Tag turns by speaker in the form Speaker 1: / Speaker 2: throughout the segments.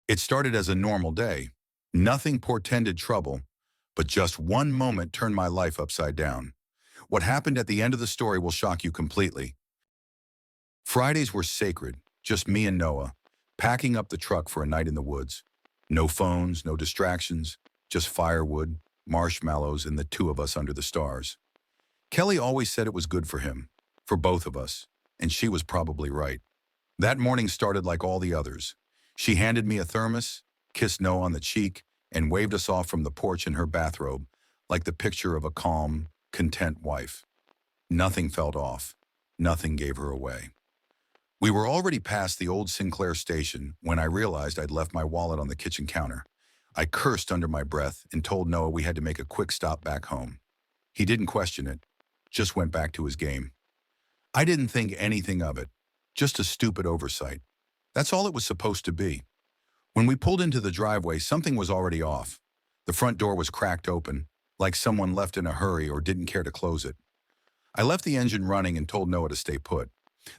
Speaker 1: It started as a normal day. Nothing portended trouble, but just one moment turned my life upside down. What happened at the end of the story will shock you completely. Fridays were sacred, just me and Noah, packing up the truck for a night in the woods. No phones, no distractions, just firewood, marshmallows, and the two of us under the stars. Kelly always said it was good for him, for both of us, and she was probably right. That morning started like all the others. She handed me a thermos, kissed Noah on the cheek, and waved us off from the porch in her bathrobe, like the picture of a calm, content wife. Nothing felt off. Nothing gave her away. We were already past the old Sinclair station when I realized I'd left my wallet on the kitchen counter. I cursed under my breath and told Noah we had to make a quick stop back home. He didn't question it, just went back to his game. I didn't think anything of it, just a stupid oversight. That's all it was supposed to be. When we pulled into the driveway, something was already off. The front door was cracked open, like someone left in a hurry or didn't care to close it. I left the engine running and told Noah to stay put.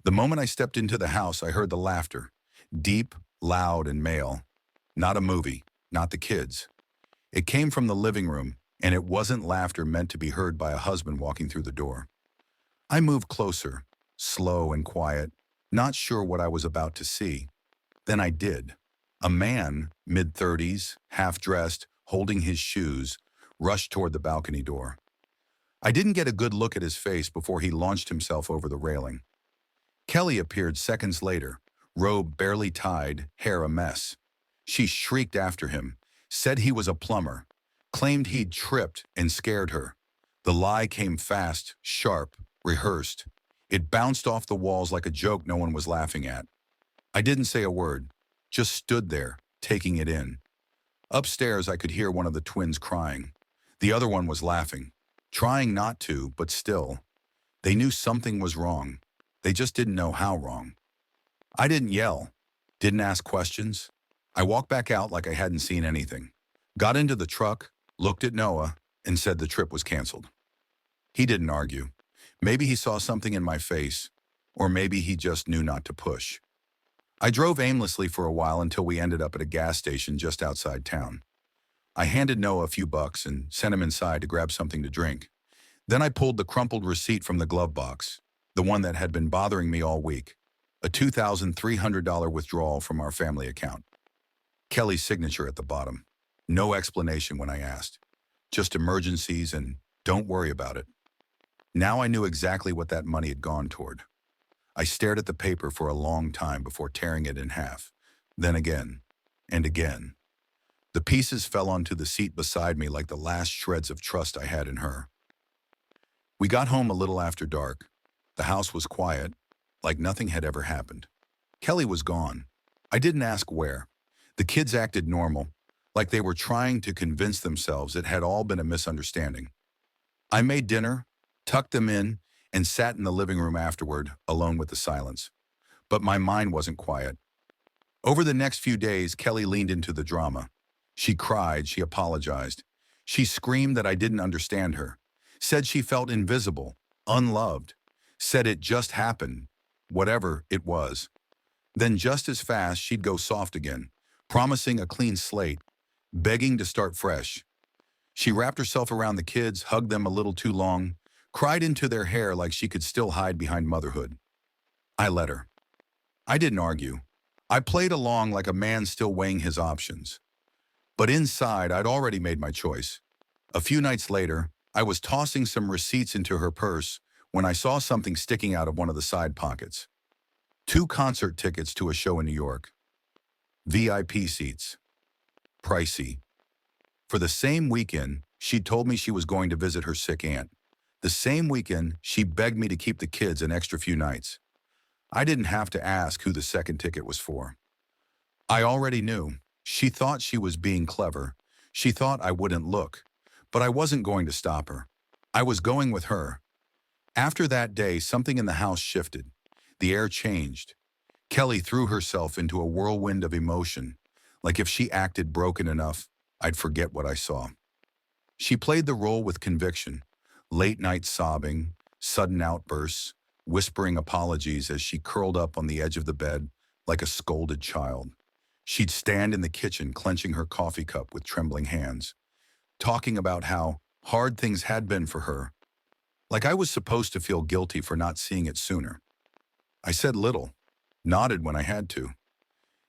Speaker 1: The moment I stepped into the house, I heard the laughter. Deep, loud, and male. Not a movie, not the kids. It came from the living room, and it wasn't laughter meant to be heard by a husband walking through the door. I moved closer, slow and quiet, not sure what I was about to see. Then I did. A man, mid-30s, half-dressed, holding his shoes, rushed toward the balcony door. I didn't get a good look at his face before he launched himself over the railing. Kelly appeared seconds later, robe barely tied, hair a mess. She shrieked after him, said he was a plumber, claimed he'd tripped and scared her. The lie came fast, sharp, rehearsed. It bounced off the walls like a joke no one was laughing at. I didn't say a word, just stood there, taking it in. Upstairs, I could hear one of the twins crying. The other one was laughing, trying not to, but still. They knew something was wrong. They just didn't know how wrong. I didn't yell, didn't ask questions. I walked back out like I hadn't seen anything. Got into the truck, looked at Noah, and said the trip was canceled. He didn't argue. Maybe he saw something in my face, or maybe he just knew not to push. I drove aimlessly for a while until we ended up at a gas station just outside town. I handed Noah a few bucks and sent him inside to grab something to drink. Then I pulled the crumpled receipt from the glove box, the one that had been bothering me all week, a $2,300 withdrawal from our family account. Kelly's signature at the bottom. No explanation when I asked. Just emergencies and don't worry about it. Now I knew exactly what that money had gone toward. I stared at the paper for a long time before tearing it in half, then again, and again. The pieces fell onto the seat beside me like the last shreds of trust I had in her. We got home a little after dark. The house was quiet, like nothing had ever happened. Kelly was gone. I didn't ask where. The kids acted normal, like they were trying to convince themselves it had all been a misunderstanding. I made dinner, tucked them in, and sat in the living room afterward, alone with the silence. But my mind wasn't quiet. Over the next few days, Kelly leaned into the drama. She cried, she apologized. She screamed that I didn't understand her, said she felt invisible, unloved, said it just happened, whatever it was. Then just as fast, she'd go soft again, promising a clean slate, begging to start fresh. She wrapped herself around the kids, hugged them a little too long, cried into their hair like she could still hide behind motherhood. I let her. I didn't argue. I played along like a man still weighing his options. But inside, I'd already made my choice. A few nights later, I was tossing some receipts into her purse when I saw something sticking out of one of the side pockets. 2 concert tickets to a show in New York. VIP seats. Pricey. For the same weekend, she told me she was going to visit her sick aunt. The same weekend, she begged me to keep the kids an extra few nights. I didn't have to ask who the second ticket was for. I already knew. She thought she was being clever. She thought I wouldn't look. But I wasn't going to stop her. I was going with her. After that day, something in the house shifted. The air changed. Kelly threw herself into a whirlwind of emotion, like if she acted broken enough, I'd forget what I saw. She played the role with conviction, late-night sobbing, sudden outbursts, whispering apologies as she curled up on the edge of the bed like a scolded child. She'd stand in the kitchen clenching her coffee cup with trembling hands, talking about how hard things had been for her, like I was supposed to feel guilty for not seeing it sooner. I said little, nodded when I had to.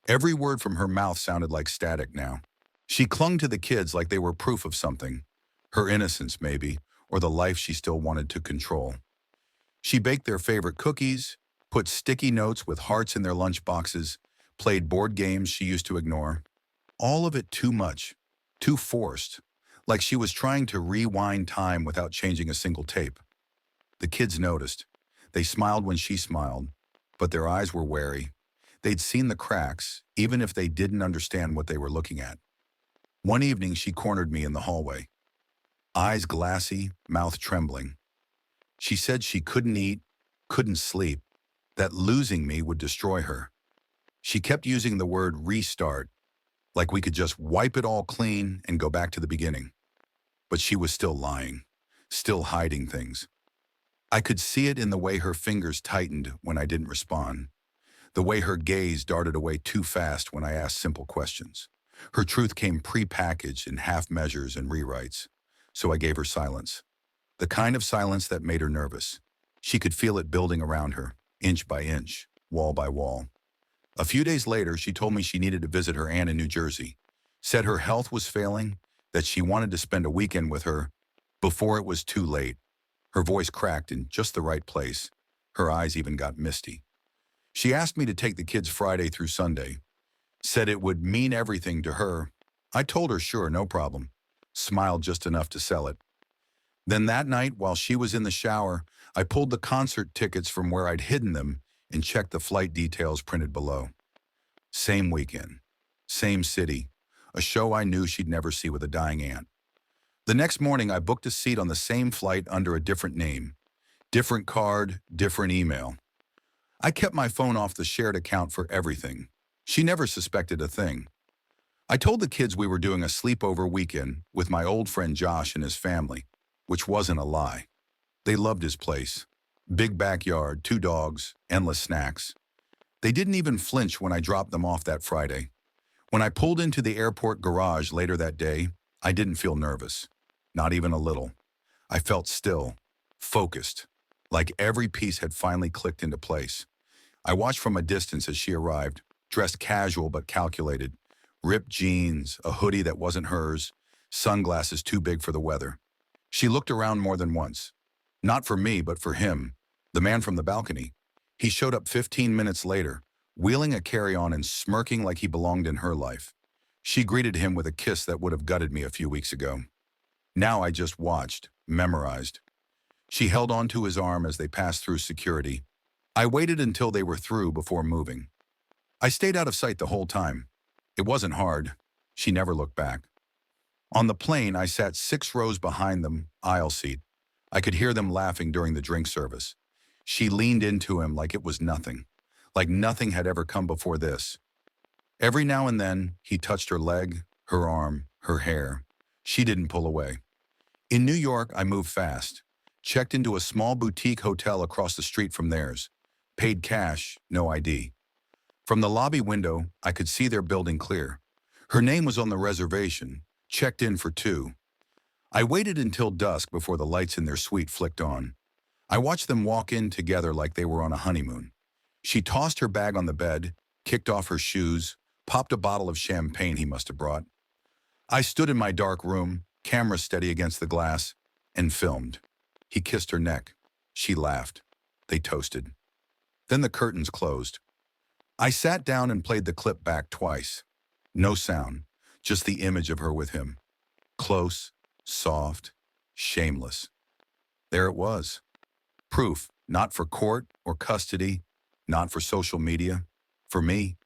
Speaker 1: Every word from her mouth sounded like static now. She clung to the kids like they were proof of something, her innocence maybe, or the life she still wanted to control. She baked their favorite cookies, put sticky notes with hearts in their lunch boxes, played board games she used to ignore. All of it too much, too forced, like she was trying to rewind time without changing a single tape. The kids noticed. They smiled when she smiled, but their eyes were wary. They'd seen the cracks, even if they didn't understand what they were looking at. One evening, she cornered me in the hallway, eyes glassy, mouth trembling. She said she couldn't eat, couldn't sleep, that losing me would destroy her. She kept using the word restart, like we could just wipe it all clean and go back to the beginning. But she was still lying, still hiding things. I could see it in the way her fingers tightened when I didn't respond, the way her gaze darted away too fast when I asked simple questions. Her truth came pre-packaged in half measures and rewrites, so I gave her silence. The kind of silence that made her nervous. She could feel it building around her, inch by inch, wall by wall. A few days later, she told me she needed to visit her aunt in New Jersey, said her health was failing, that she wanted to spend a weekend with her before it was too late. Her voice cracked in just the right place. Her eyes even got misty. She asked me to take the kids Friday through Sunday, said it would mean everything to her. I told her sure, no problem, smiled just enough to sell it. Then that night, while she was in the shower, I pulled the concert tickets from where I'd hidden them and checked the flight details printed below. Same weekend, same city, a show I knew she'd never see with a dying aunt. The next morning, I booked a seat on the same flight under a different name, different card, different email. I kept my phone off the shared account for everything. She never suspected a thing. I told the kids we were doing a sleepover weekend with my old friend Josh and his family, which wasn't a lie. They loved his place. Big backyard, 2 dogs, endless snacks. They didn't even flinch when I dropped them off that Friday. When I pulled into the airport garage later that day, I didn't feel nervous. Not even a little. I felt still, focused, like every piece had finally clicked into place. I watched from a distance as she arrived, dressed casual but calculated, ripped jeans, a hoodie that wasn't hers, sunglasses too big for the weather. She looked around more than once. Not for me, but for him, the man from the balcony. He showed up 15 minutes later, wheeling a carry-on and smirking like he belonged in her life. She greeted him with a kiss that would have gutted me a few weeks ago. Now I just watched, memorized. She held onto his arm as they passed through security. I waited until they were through before moving. I stayed out of sight the whole time. It wasn't hard. She never looked back. On the plane, I sat 6 rows behind them, aisle seat. I could hear them laughing during the drink service. She leaned into him like it was nothing, like nothing had ever come before this. Every now and then, he touched her leg, her arm, her hair. She didn't pull away. In New York, I moved fast, checked into a small boutique hotel across the street from theirs, paid cash, no ID. From the lobby window, I could see their building clear. Her name was on the reservation, checked in for 2. I waited until dusk before the lights in their suite flicked on. I watched them walk in together like they were on a honeymoon. She tossed her bag on the bed, kicked off her shoes, popped a bottle of champagne he must have brought. I stood in my dark room, camera steady against the glass, and filmed. He kissed her neck. She laughed. They toasted. Then the curtains closed. I sat down and played the clip back twice. No sound, just the image of her with him. Close, soft, shameless. There it was. Proof, not for court or custody, not for social media, for me,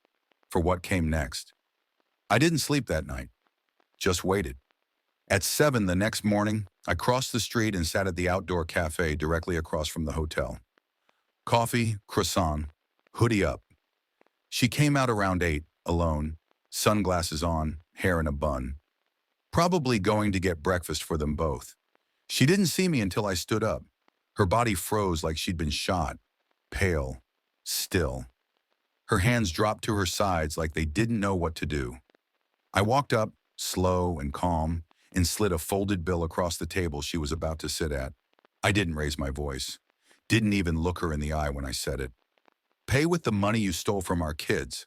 Speaker 1: for what came next. I didn't sleep that night, just waited. At 7 the next morning, I crossed the street and sat at the outdoor cafe directly across from the hotel. Coffee, croissant, hoodie up. She came out around 8, alone, sunglasses on, hair in a bun. Probably going to get breakfast for them both. She didn't see me until I stood up. Her body froze like she'd been shot, pale, still. Her hands dropped to her sides like they didn't know what to do. I walked up, slow and calm, and slid a folded bill across the table she was about to sit at. I didn't raise my voice. Didn't even look her in the eye when I said it. Pay with the money you stole from our kids.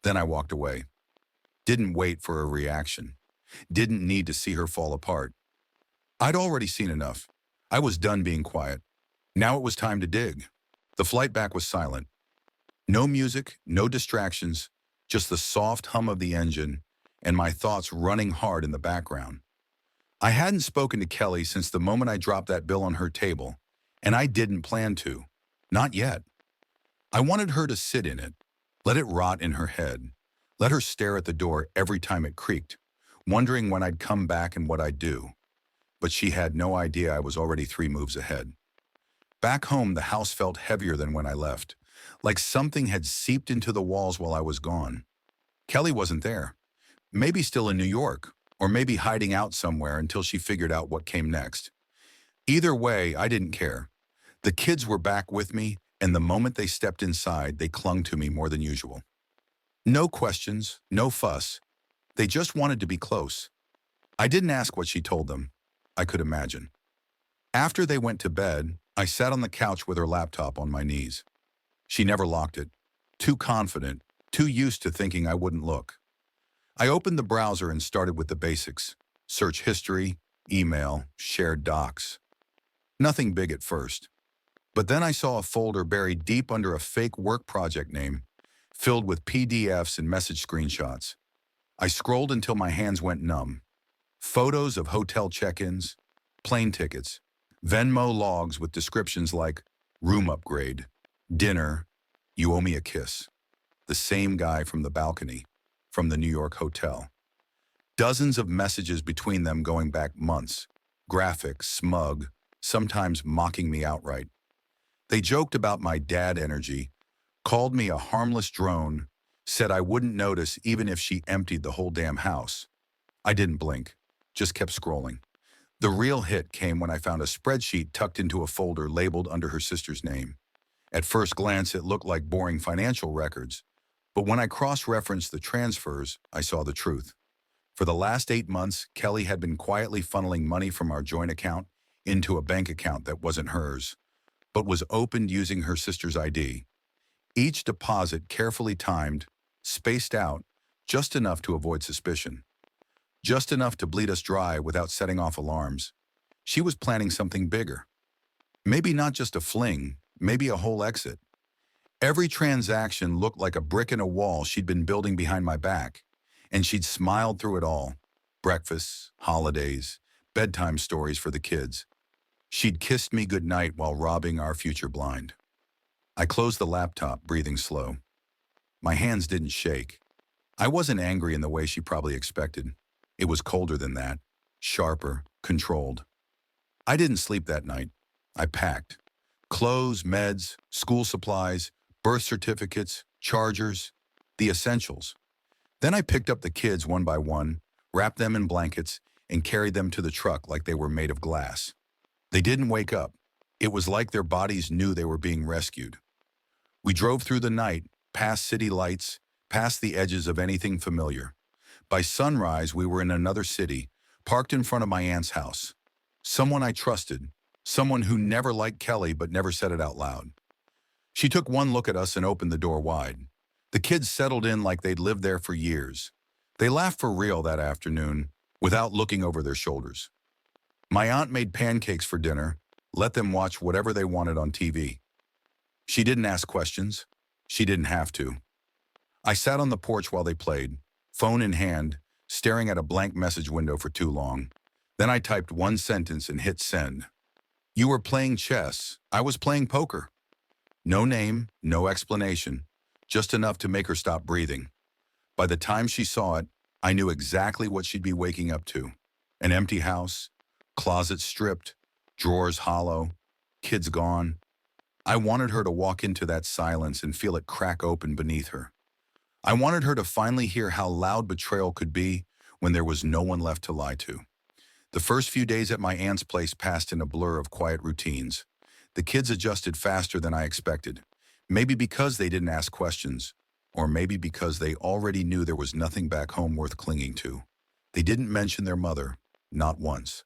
Speaker 1: Then I walked away. Didn't wait for a reaction. Didn't need to see her fall apart. I'd already seen enough. I was done being quiet. Now it was time to dig. The flight back was silent. No music, no distractions, just the soft hum of the engine and my thoughts running hard in the background. I hadn't spoken to Kelly since the moment I dropped that bill on her table, and I didn't plan to. Not yet. I wanted her to sit in it, let it rot in her head, let her stare at the door every time it creaked, wondering when I'd come back and what I'd do. But she had no idea I was already 3 moves ahead. Back home, the house felt heavier than when I left, like something had seeped into the walls while I was gone. Kelly wasn't there. Maybe still in New York, or maybe hiding out somewhere until she figured out what came next. Either way, I didn't care. The kids were back with me, and the moment they stepped inside, they clung to me more than usual. No questions, no fuss. They just wanted to be close. I didn't ask what she told them. I could imagine. After they went to bed, I sat on the couch with her laptop on my knees. She never locked it. Too confident, too used to thinking I wouldn't look. I opened the browser and started with the basics. Search history, email, shared docs. Nothing big at first. But then I saw a folder buried deep under a fake work project name, filled with PDFs and message screenshots. I scrolled until my hands went numb. Photos of hotel check-ins, plane tickets, Venmo logs with descriptions like room upgrade, dinner, you owe me a kiss. The same guy from the balcony, from the New York hotel. Dozens of messages between them going back months, graphic, smug, sometimes mocking me outright. They joked about my dad energy, called me a harmless drone, said I wouldn't notice even if she emptied the whole damn house. I didn't blink, just kept scrolling. The real hit came when I found a spreadsheet tucked into a folder labeled under her sister's name. At first glance, it looked like boring financial records, but when I cross-referenced the transfers, I saw the truth. For the last 8 months, Kelly had been quietly funneling money from our joint account into a bank account that wasn't hers, but was opened using her sister's ID. Each deposit carefully timed, spaced out, just enough to avoid suspicion. Just enough to bleed us dry without setting off alarms. She was planning something bigger. Maybe not just a fling, maybe a whole exit. Every transaction looked like a brick in a wall she'd been building behind my back, and she'd smiled through it all. Breakfasts, holidays, bedtime stories for the kids. She'd kissed me goodnight while robbing our future blind. I closed the laptop, breathing slow. My hands didn't shake. I wasn't angry in the way she probably expected. It was colder than that, sharper, controlled. I didn't sleep that night. I packed. Clothes, meds, school supplies, birth certificates, chargers, the essentials. Then I picked up the kids one by one, wrapped them in blankets, and carried them to the truck like they were made of glass. They didn't wake up. It was like their bodies knew they were being rescued. We drove through the night, past city lights, past the edges of anything familiar. By sunrise, we were in another city, parked in front of my aunt's house. Someone I trusted, someone who never liked Kelly but never said it out loud. She took one look at us and opened the door wide. The kids settled in like they'd lived there for years. They laughed for real that afternoon, without looking over their shoulders. My aunt made pancakes for dinner, let them watch whatever they wanted on TV. She didn't ask questions. She didn't have to. I sat on the porch while they played, phone in hand, staring at a blank message window for too long. Then I typed one sentence and hit send. You were playing chess. I was playing poker. No name, no explanation, just enough to make her stop breathing. By the time she saw it, I knew exactly what she'd be waking up to. An empty house, closet stripped, drawers hollow, kids gone. I wanted her to walk into that silence and feel it crack open beneath her. I wanted her to finally hear how loud betrayal could be when there was no one left to lie to. The first few days at my aunt's place passed in a blur of quiet routines. The kids adjusted faster than I expected. Maybe because they didn't ask questions, or maybe because they already knew there was nothing back home worth clinging to. They didn't mention their mother, not once.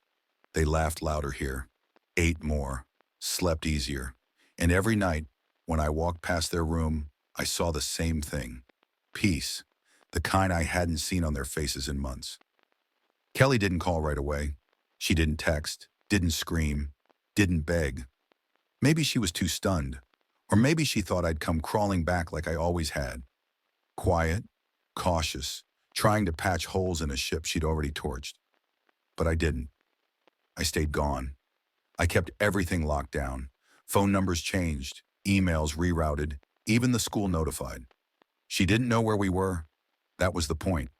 Speaker 1: They laughed louder here, ate more, slept easier. And every night, when I walked past their room, I saw the same thing. Peace, the kind I hadn't seen on their faces in months. Kelly didn't call right away. She didn't text, didn't scream, didn't beg. Maybe she was too stunned, or maybe she thought I'd come crawling back like I always had. Quiet, cautious, trying to patch holes in a ship she'd already torched. But I didn't. I stayed gone. I kept everything locked down. Phone numbers changed, emails rerouted, even the school notified. She didn't know where we were. That was the point.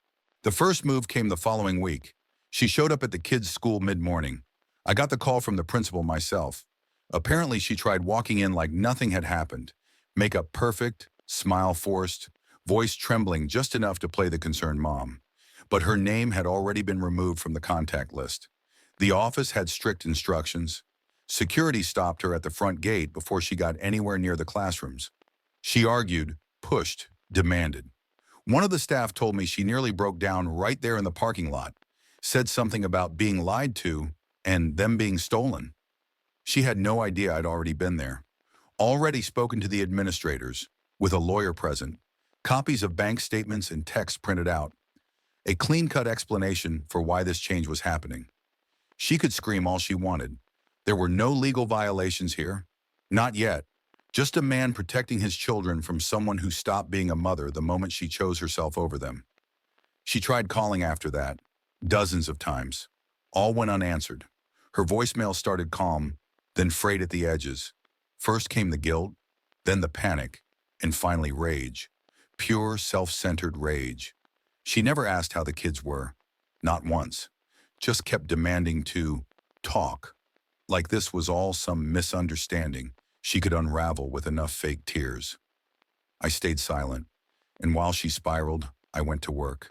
Speaker 1: The first move came the following week. She showed up at the kids' school mid-morning. I got the call from the principal myself. Apparently, she tried walking in like nothing had happened. Makeup perfect, smile forced, voice trembling just enough to play the concerned mom. But her name had already been removed from the contact list. The office had strict instructions. Security stopped her at the front gate before she got anywhere near the classrooms. She argued, pushed, demanded. One of the staff told me she nearly broke down right there in the parking lot, said something about being lied to and them being stolen. She had no idea I'd already been there, already spoken to the administrators, with a lawyer present, copies of bank statements and texts printed out, a clean-cut explanation for why this change was happening. She could scream all she wanted. There were no legal violations here. Not yet. Just a man protecting his children from someone who stopped being a mother the moment she chose herself over them. She tried calling after that, dozens of times. All went unanswered. Her voicemail started calm, then frayed at the edges. First came the guilt, then the panic, and finally rage. Pure, self-centered rage. She never asked how the kids were. Not once. Just kept demanding to talk. Like this was all some misunderstanding she could unravel with enough fake tears. I stayed silent, and while she spiraled, I went to work.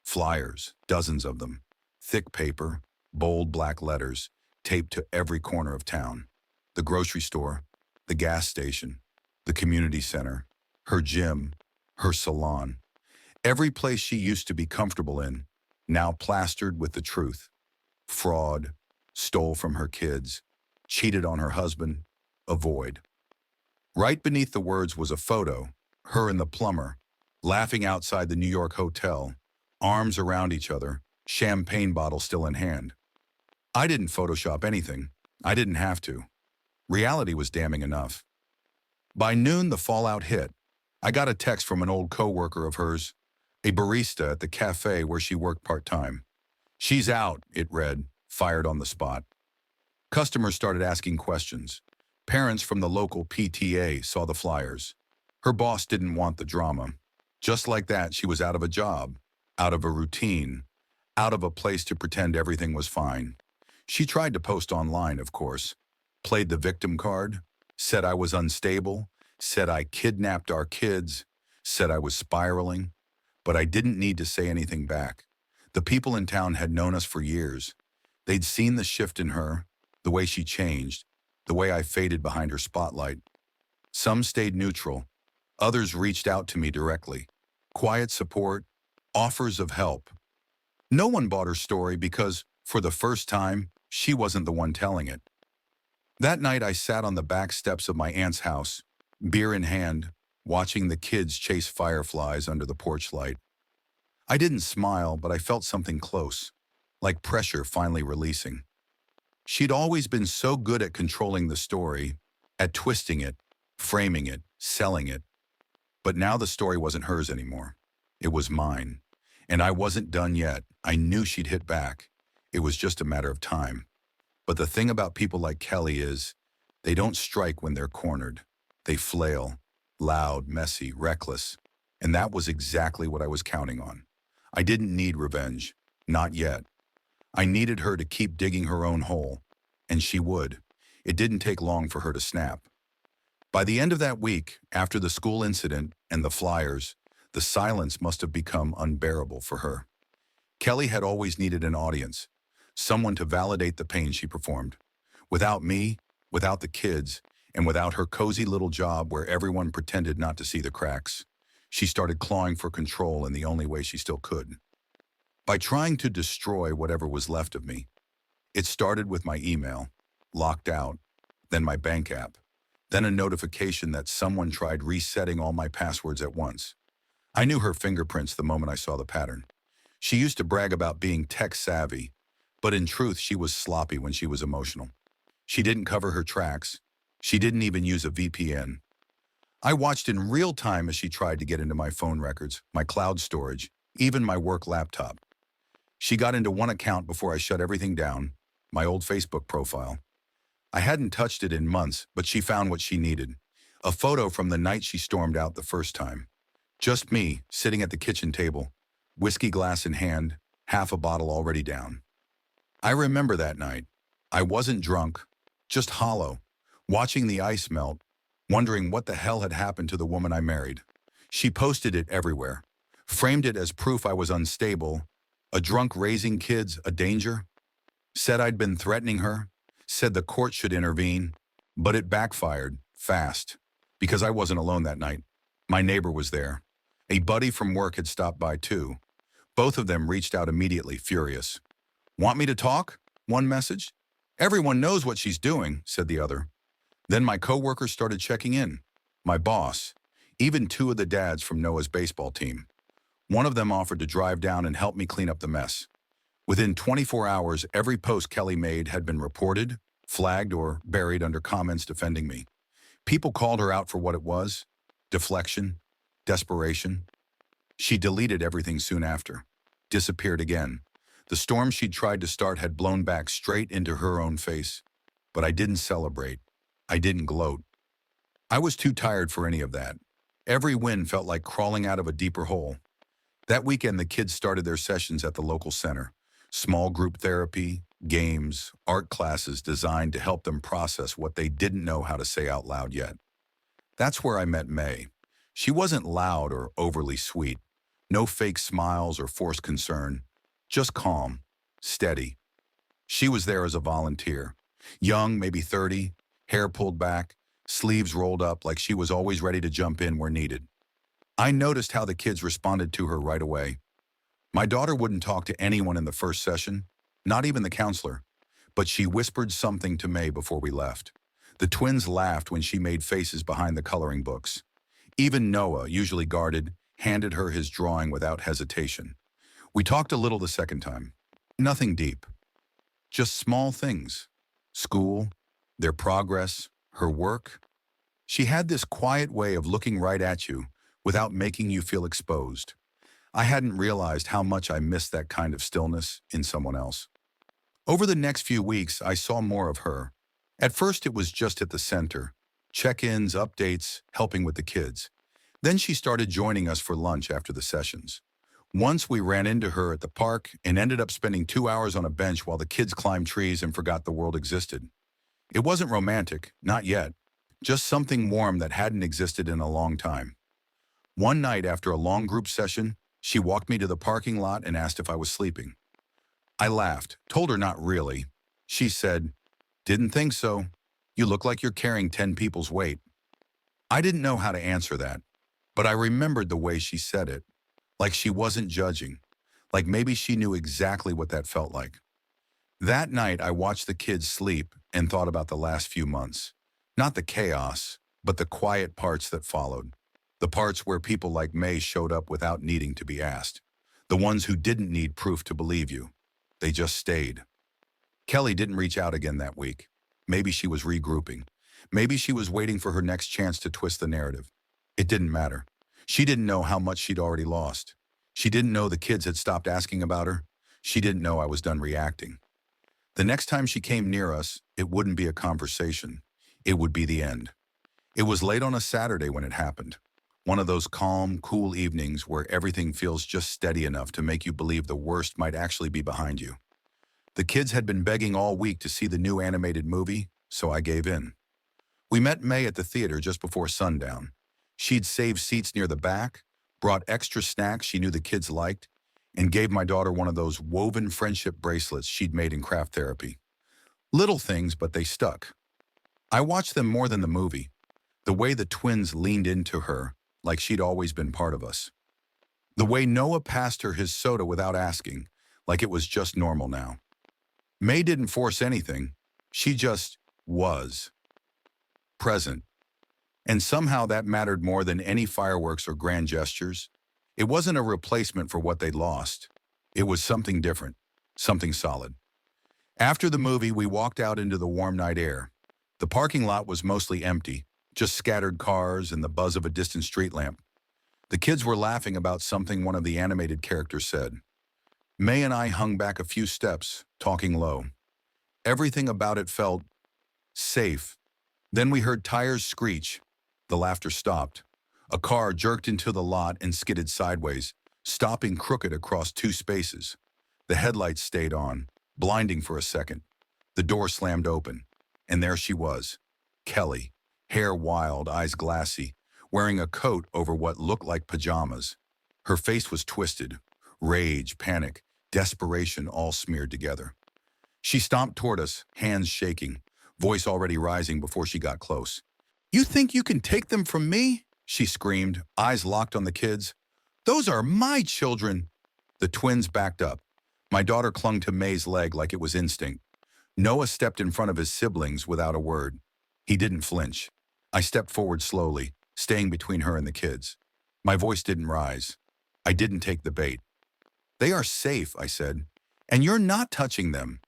Speaker 1: Flyers, dozens of them. Thick paper, bold black letters, taped to every corner of town. The grocery store, the gas station, the community center, her gym, her salon. Every place she used to be comfortable in, now plastered with the truth. Fraud, stole from her kids, cheated on her husband, avoid. Right beneath the words was a photo, her and the plumber, laughing outside the New York hotel, arms around each other, champagne bottle still in hand. I didn't Photoshop anything. I didn't have to. Reality was damning enough. By noon, the fallout hit. I got a text from an old coworker of hers, a barista at the cafe where she worked part-time. "She's out," it read, fired on the spot. Customers started asking questions. Parents from the local PTA saw the flyers. Her boss didn't want the drama. Just like that, she was out of a job, out of a routine, out of a place to pretend everything was fine. She tried to post online, of course, played the victim card, said I was unstable, said I kidnapped our kids, said I was spiraling, but I didn't need to say anything back. The people in town had known us for years. They'd seen the shift in her, the way she changed, the way I faded behind her spotlight. Some stayed neutral. Others reached out to me directly. Quiet support, offers of help. No one bought her story because, for the first time, she wasn't the one telling it. That night I sat on the back steps of my aunt's house, beer in hand, watching the kids chase fireflies under the porch light. I didn't smile, but I felt something close, like pressure finally releasing. She'd always been so good at controlling the story, at twisting it, framing it, selling it. But now the story wasn't hers anymore. It was mine. And I wasn't done yet. I knew she'd hit back. It was just a matter of time. But the thing about people like Kelly is, they don't strike when they're cornered. They flail, loud, messy, reckless. And that was exactly what I was counting on. I didn't need revenge. Not yet. I needed her to keep digging her own hole. And she would. It didn't take long for her to snap. By the end of that week, after the school incident and the flyers, the silence must have become unbearable for her. Kelly had always needed an audience, someone to validate the pain she performed. Without me, without the kids, And without her cozy little job where everyone pretended not to see the cracks, she started clawing for control in the only way she still could. By trying to destroy whatever was left of me. It started with my email, locked out, then my bank app, then a notification that someone tried resetting all my passwords at once. I knew her fingerprints the moment I saw the pattern. She used to brag about being tech savvy, but in truth, she was sloppy when she was emotional. She didn't cover her tracks. She didn't even use a VPN. I watched in real time as she tried to get into my phone records, my cloud storage, even my work laptop. She got into one account before I shut everything down, my old Facebook profile. I hadn't touched it in months, but she found what she needed. A photo from the night she stormed out the first time. Just me, sitting at the kitchen table, whiskey glass in hand, half a bottle already down. I remember that night. I wasn't drunk, just hollow, watching the ice melt, wondering what the hell had happened to the woman I married. She posted it everywhere, framed it as proof I was unstable, a drunk raising kids, a danger, said I'd been threatening her, said the court should intervene, but it backfired, fast, because I wasn't alone that night. My neighbor was there. A buddy from work had stopped by too. Both of them reached out immediately, furious. Want me to talk? One message. Everyone knows what she's doing, said the other. Then my coworkers started checking in. My boss, even two of the dads from Noah's baseball team. One of them offered to drive down and help me clean up the mess. Within 24 hours, every post Kelly made had been reported, flagged, or buried under comments defending me. People called her out for what it was: deflection, desperation. She deleted everything soon after, disappeared again. The storm she'd tried to start had blown back straight into her own face. But I didn't celebrate. I didn't gloat. I was too tired for any of that. Every win felt like crawling out of a deeper hole. That weekend, the kids started their sessions at the local center. Small group therapy, games, art classes designed to help them process what they didn't know how to say out loud yet. That's where I met May. She wasn't loud or overly sweet. No fake smiles or forced concern. Just calm, steady. She was there as a volunteer. Young, maybe 30, hair pulled back, sleeves rolled up like she was always ready to jump in where needed. I noticed how the kids responded to her right away. My daughter wouldn't talk to anyone in the first session, not even the counselor, but she whispered something to May before we left. The twins laughed when she made faces behind the coloring books. Even Noah, usually guarded, handed her his drawing without hesitation. We talked a little the second time. Nothing deep. Just small things. School, their progress, her work. She had this quiet way of looking right at you without making you feel exposed. I hadn't realized how much I missed that kind of stillness in someone else. Over the next few weeks, I saw more of her. At first, it was just at the center. Check-ins, updates, helping with the kids. Then she started joining us for lunch after the sessions. Once we ran into her at the park and ended up spending 2 hours on a bench while the kids climbed trees and forgot the world existed. It wasn't romantic, not yet. Just something warm that hadn't existed in a long time. One night after a long group session, she walked me to the parking lot and asked if I was sleeping. I laughed, told her not really. She said, "Didn't think so. You look like you're carrying 10 people's weight." I didn't know how to answer that, but I remembered the way she said it, like she wasn't judging, like maybe she knew exactly what that felt like. That night, I watched the kids sleep and thought about the last few months. Not the chaos, but the quiet parts that followed. The parts where people like May showed up without needing to be asked. The ones who didn't need proof to believe you. They just stayed. Kelly didn't reach out again that week. Maybe she was regrouping. Maybe she was waiting for her next chance to twist the narrative. It didn't matter. She didn't know how much she'd already lost. She didn't know the kids had stopped asking about her. She didn't know I was done reacting. The next time she came near us, it wouldn't be a conversation. It would be the end. It was late on a Saturday when it happened. One of those calm, cool evenings where everything feels just steady enough to make you believe the worst might actually be behind you. The kids had been begging all week to see the new animated movie, so I gave in. We met May at the theater just before sundown. She'd saved seats near the back, brought extra snacks she knew the kids liked, and gave my daughter one of those woven friendship bracelets she'd made in craft therapy. Little things, but they stuck. I watched them more than the movie, the way the twins leaned into her like she'd always been part of us. The way Noah passed her his soda without asking, like it was just normal now. May didn't force anything. She just was present. And somehow that mattered more than any fireworks or grand gestures. It wasn't a replacement for what they'd lost. It was something different, something solid. After the movie, we walked out into the warm night air. The parking lot was mostly empty, just scattered cars and the buzz of a distant street lamp. The kids were laughing about something one of the animated characters said. May and I hung back a few steps, talking low. Everything about it felt safe. Then we heard tires screech. The laughter stopped. A car jerked into the lot and skidded sideways, stopping crooked across two spaces. The headlights stayed on, blinding for a second. The door slammed open, and there she was, Kelly, hair wild, eyes glassy, wearing a coat over what looked like pajamas. Her face was twisted, rage, panic, desperation all smeared together. She stomped toward us, hands shaking, voice already rising before she got close. "You think you can take them from me?" she screamed, eyes locked on the kids. "Those are my children." The twins backed up. My daughter clung to May's leg like it was instinct. Noah stepped in front of his siblings without a word. He didn't flinch. I stepped forward slowly, staying between her and the kids. My voice didn't rise. I didn't take the bait. "They are safe," I said, "and you're not touching them."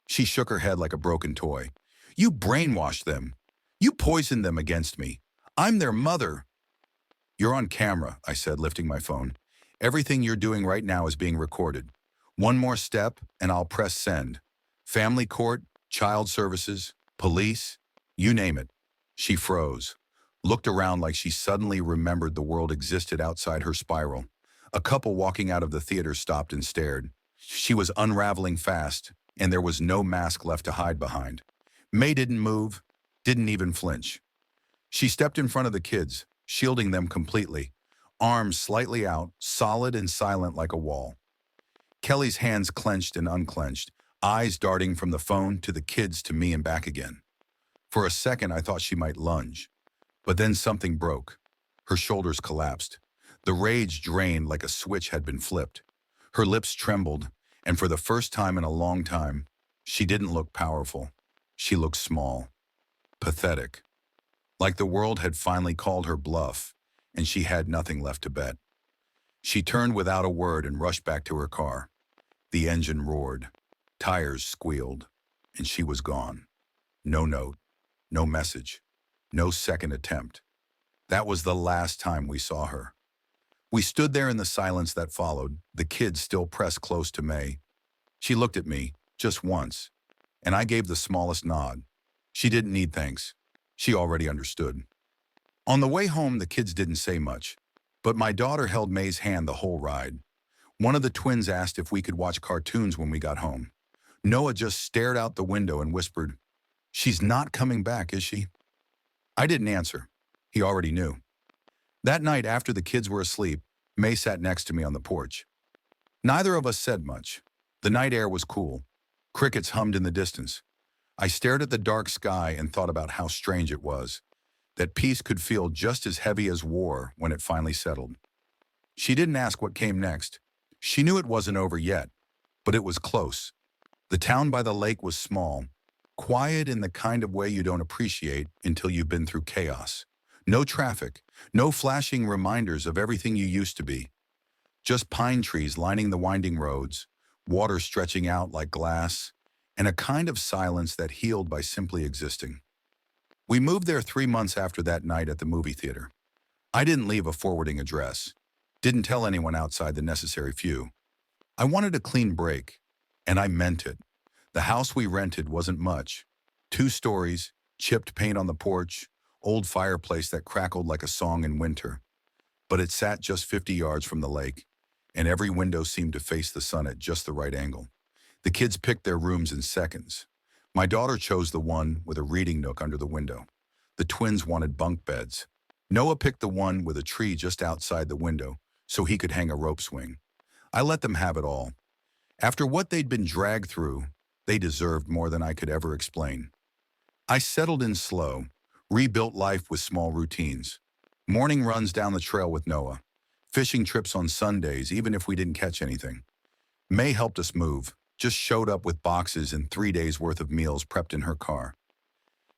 Speaker 1: She shook her head like a broken toy. "You brainwashed them. You poisoned them against me. I'm their mother." "You're on camera," I said, lifting my phone. "Everything you're doing right now is being recorded. One more step, and I'll press send. Family court, child services, police, you name it." She froze, looked around like she suddenly remembered the world existed outside her spiral. A couple walking out of the theater stopped and stared. She was unraveling fast, and there was no mask left to hide behind. May didn't move, didn't even flinch. She stepped in front of the kids, shielding them completely, arms slightly out, solid and silent like a wall. Kelly's hands clenched and unclenched, eyes darting from the phone to the kids to me and back again. For a second, I thought she might lunge. But then something broke. Her shoulders collapsed. The rage drained like a switch had been flipped. Her lips trembled, and for the first time in a long time, she didn't look powerful. She looked small, pathetic, like the world had finally called her bluff, and she had nothing left to bet. She turned without a word and rushed back to her car. The engine roared, tires squealed, and she was gone. No note, no message, no second attempt. That was the last time we saw her. We stood there in the silence that followed, the kids still pressed close to May. She looked at me, just once, and I gave the smallest nod. She didn't need thanks. She already understood. On the way home, the kids didn't say much, but my daughter held May's hand the whole ride. One of the twins asked if we could watch cartoons when we got home. Noah just stared out the window and whispered, "She's not coming back, is she?" I didn't answer. He already knew. That night, after the kids were asleep, May sat next to me on the porch. Neither of us said much. The night air was cool. Crickets hummed in the distance. I stared at the dark sky and thought about how strange it was, that peace could feel just as heavy as war when it finally settled. She didn't ask what came next. She knew it wasn't over yet, but it was close. The town by the lake was small, quiet in the kind of way you don't appreciate until you've been through chaos. No traffic, no flashing reminders of everything you used to be. Just pine trees lining the winding roads, water stretching out like glass, and a kind of silence that healed by simply existing. We moved there 3 months after that night at the movie theater. I didn't leave a forwarding address, didn't tell anyone outside the necessary few. I wanted a clean break, and I meant it. The house we rented wasn't much. 2 stories, chipped paint on the porch, old fireplace that crackled like a song in winter. But it sat just 50 yards from the lake, and every window seemed to face the sun at just the right angle. The kids picked their rooms in seconds. My daughter chose the one with a reading nook under the window. The twins wanted bunk beds. Noah picked the one with a tree just outside the window so he could hang a rope swing. I let them have it all. After what they'd been dragged through, they deserved more than I could ever explain. I settled in slow, rebuilt life with small routines. Morning runs down the trail with Noah, fishing trips on Sundays even if we didn't catch anything. May helped us move, just showed up with boxes and 3 days worth of meals prepped in her car.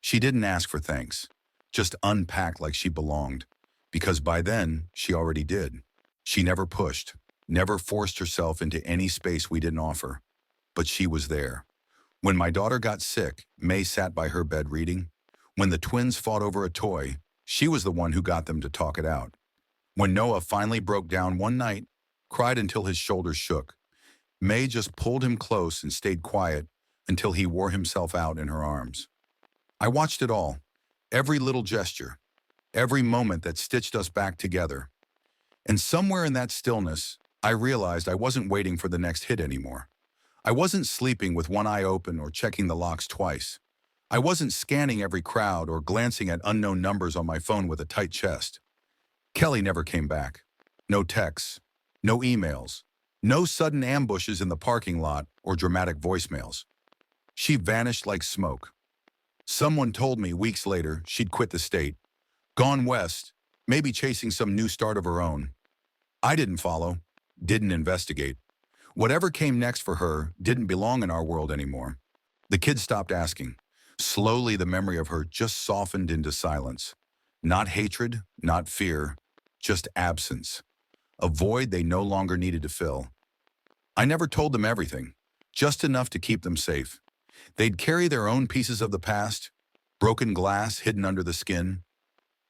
Speaker 1: She didn't ask for thanks, just unpacked like she belonged, because by then she already did. She never pushed, never forced herself into any space we didn't offer, but she was there. When my daughter got sick, May sat by her bed reading. When the twins fought over a toy, she was the one who got them to talk it out. When Noah finally broke down one night, cried until his shoulders shook, May just pulled him close and stayed quiet until he wore himself out in her arms. I watched it all, every little gesture, every moment that stitched us back together. And somewhere in that stillness, I realized I wasn't waiting for the next hit anymore. I wasn't sleeping with one eye open or checking the locks twice. I wasn't scanning every crowd or glancing at unknown numbers on my phone with a tight chest. Kelly never came back. No texts, no emails, no sudden ambushes in the parking lot or dramatic voicemails. She vanished like smoke. Someone told me weeks later she'd quit the state, gone west, maybe chasing some new start of her own. I didn't follow, didn't investigate. Whatever came next for her didn't belong in our world anymore. The kids stopped asking. Slowly, the memory of her just softened into silence. Not hatred, not fear, just absence. A void they no longer needed to fill. I never told them everything, just enough to keep them safe. They'd carry their own pieces of the past, broken glass hidden under the skin,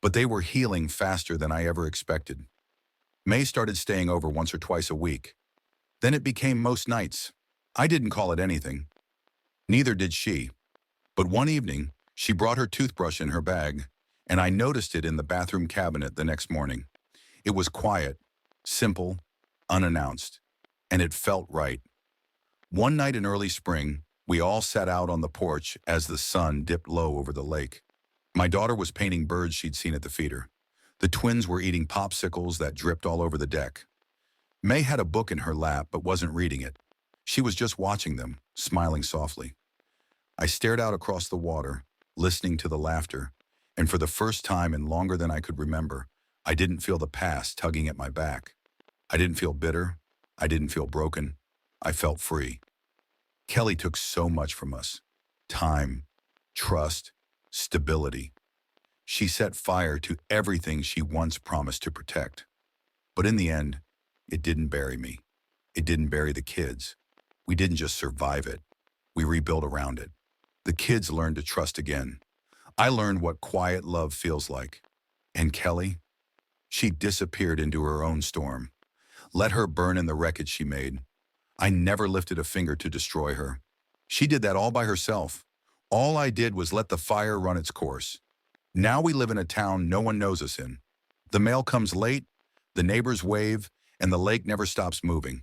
Speaker 1: but they were healing faster than I ever expected. May started staying over once or twice a week. Then it became most nights. I didn't call it anything. Neither did she. But one evening, she brought her toothbrush in her bag, and I noticed it in the bathroom cabinet the next morning. It was quiet, simple, unannounced, and it felt right. One night in early spring, we all sat out on the porch as the sun dipped low over the lake. My daughter was painting birds she'd seen at the feeder. The twins were eating popsicles that dripped all over the deck. May had a book in her lap but wasn't reading it. She was just watching them, smiling softly. I stared out across the water, listening to the laughter, and for the first time in longer than I could remember, I didn't feel the past tugging at my back. I didn't feel bitter. I didn't feel broken. I felt free. Kelly took so much from us. Time, trust, stability. She set fire to everything she once promised to protect. But in the end, it didn't bury me. It didn't bury the kids. We didn't just survive it. We rebuilt around it. The kids learned to trust again. I learned what quiet love feels like. And Kelly? She disappeared into her own storm. Let her burn in the wreckage she made. I never lifted a finger to destroy her. She did that all by herself. All I did was let the fire run its course. Now we live in a town no one knows us in. The mail comes late, the neighbors wave, and the lake never stops moving.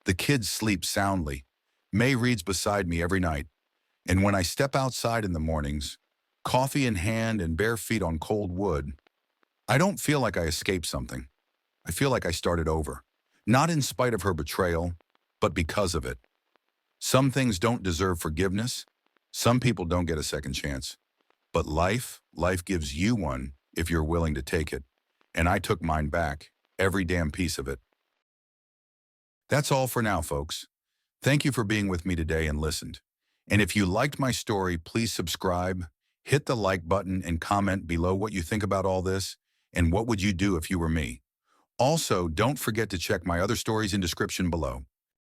Speaker 1: The kids sleep soundly. May reads beside me every night. And when I step outside in the mornings, coffee in hand and bare feet on cold wood, I don't feel like I escaped something. I feel like I started over. Not in spite of her betrayal, but because of it. Some things don't deserve forgiveness. Some people don't get a second chance. But life gives you one if you're willing to take it. And I took mine back, every damn piece of it. That's all for now, folks. Thank you for being with me today and listened. And if you liked my story, please subscribe, hit the like button, and comment below what you think about all this and what would you do if you were me. Also, don't forget to check my other stories in description below.